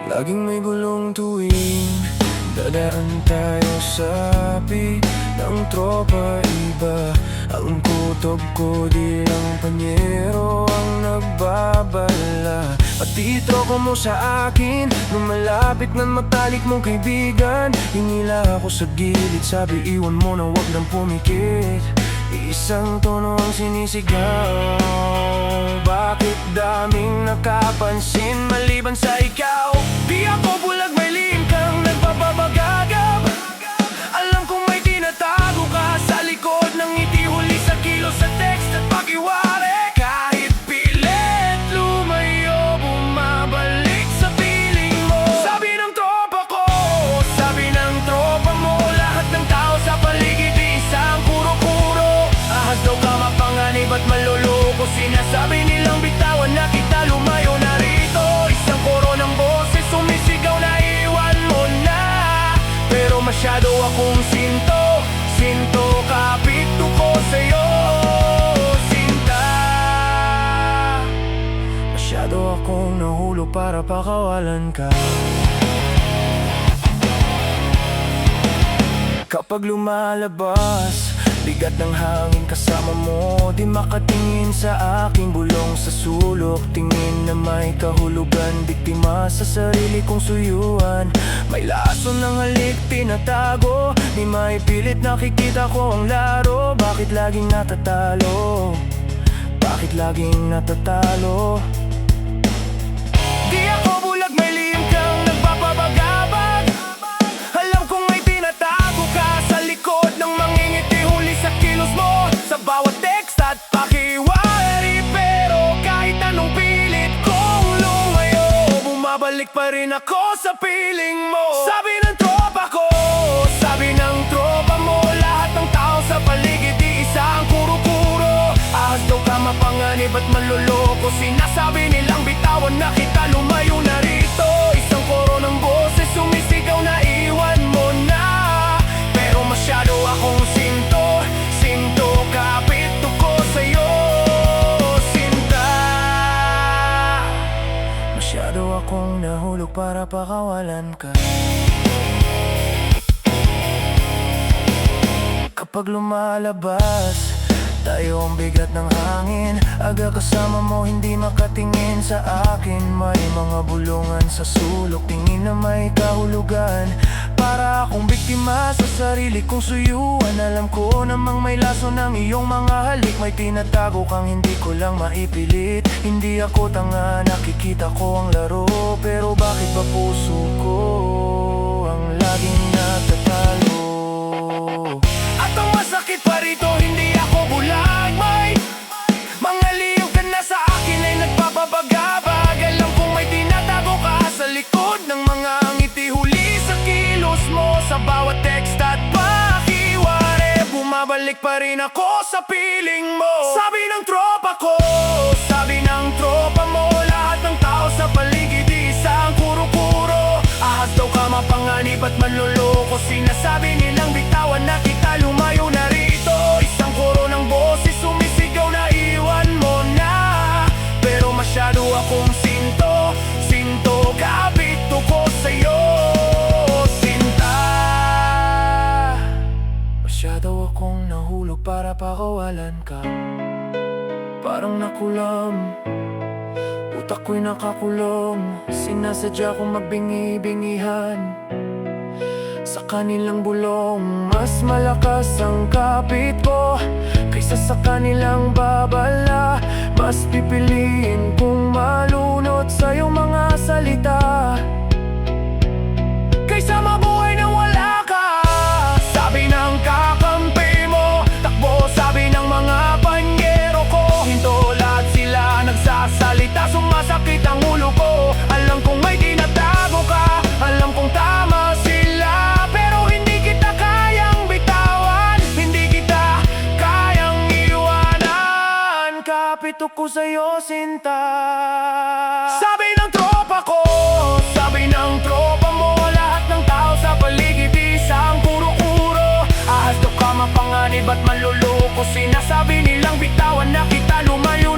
Laging may gulong tuwing dadaan tayo sa api ng tropa. Iba ang kutob ko, di lang panyero ang nagbabala. Pati tropa mo sa akin, lumalapit ng matalik mong kaibigan. Hinila ako sa gilid, sabi iwan mo na wag nang pumikit. Isang tono ang sinisigaw, bakit daming nakapansin maliban sa ikaw? Di ako bulag, may lihim kang nagpapabagagab. Alam kong may tinatago ka sa likod ng ngiti, huli sa kilos, sa text at pakiwari. Kahit pilit lumayo, bumabalik sa piling mo. Sabi ng tropa ko, sabi ng tropa mo, lahat ng tao sa paligid isang kuro-kuro. Ahas daw ka mapanganib at maluloko, sinasabi nilang bitawan na kita, lumayo na rito. Isang koro ng boses sumisigaw na iwan mo na. Pero masyado akong sinto, sinto kapito ko sa'yo, sinta. Masyado akong nahulog para pakawalan ka. Kapag lumalabas, bigat ng hangin kasama mo, di makatingin sa aking bulong sa sulok. Tingin na may kahulugan, biktima sa sarili kong suyuan. May laso ng halik tinatago, di maipilit nakikita ko ang laro. Bakit laging natatalo? Bakit laging natatalo? Di ako bulag, may lihim kang nagpapabagabag. Alam kong may tinatago ka sa likod ng mangingiti, huli sa kilos mo, sa bawat text at pakiwari. Pero kahit anong pilit kong lumayo, bumabalik pa rin ako sa piling mo. Sabi ng tropa ko, sabi ng tropa mo, lahat ng tao sa paligid isang kuro-kuro. Ahas daw ka mapanganib at manloloko, sinasabi nilang bitawan na kita, lumayo na rito. Isang koro ng boses sumisigaw na iwan mo na. Pero masyado akong sinto, sinto kapito ko sa'yo, sinta. Masyado akong nahulog para pakawalan ka. Kapag lumalabas tayo ang bigat ng hangin, aga kasama mo hindi makatingin sa akin. May mga bulungan sa sulok, tingin na may kahulugan. Para akong biktima sa sarili kong suyuan. Alam ko namang may laso ng iyong mga halik, may tinatago kang hindi ko lang maipilit. Hindi ako tanga, nakikita ko ang laro. Pero bakit ba puso ko ang laging natatalo? At ang masakit pa rito, hindi ako bulag, may mga lihim ka na sa akin ay nagpapabagabag. Alam kong may tinatago ka sa likod ng mga ngiti, huli sa kilos mo, sa bawat text at pakiwari. Bumabalik pa rin ako sa piling mo. Sabi ng tropa ko, sabi ng tropa mo, lahat ng tao sa paligid isang kuro-kuro. Ahas daw ka mapanganib at manloloko, sinasabi nilang bitawan na kita, lumayo na rito. Isang koro ng boses sumisigaw na iwan mo na. Pero masyado akong sinto, sinto kapito ko sa'yo, sinta. Masyado akong nahulog para pakawalan ka. Parang nakulam, utak ko'y nakakulong, sinasadya kong magbingi-bingihan sa kanilang bulong. Mas malakas ang kapit ko kaysa sa kanilang babala. Mas pipiliin kong malunod sa iyong mga salita kaysa mabuhay na wala ka. Sabi ng kakampi mo, takbo, sabi ng mga panyero ko. Hinto lahat sila nagsasalita, sumasakit ang ulo ko. Alam kong may tinatago ka, alam kong tama sila. Pero hindi kita kayang bitawan, hindi kita kayang iwanan. Kapito ko sa'yo, sinta. Sabi ng tropa ko, sabi ng tropa mo, lahat ng tao sa paligid isang kuro-kuro. Ahas daw ka mapanganib at manloloko, sinasabi nilang bitawan na kita, lumayo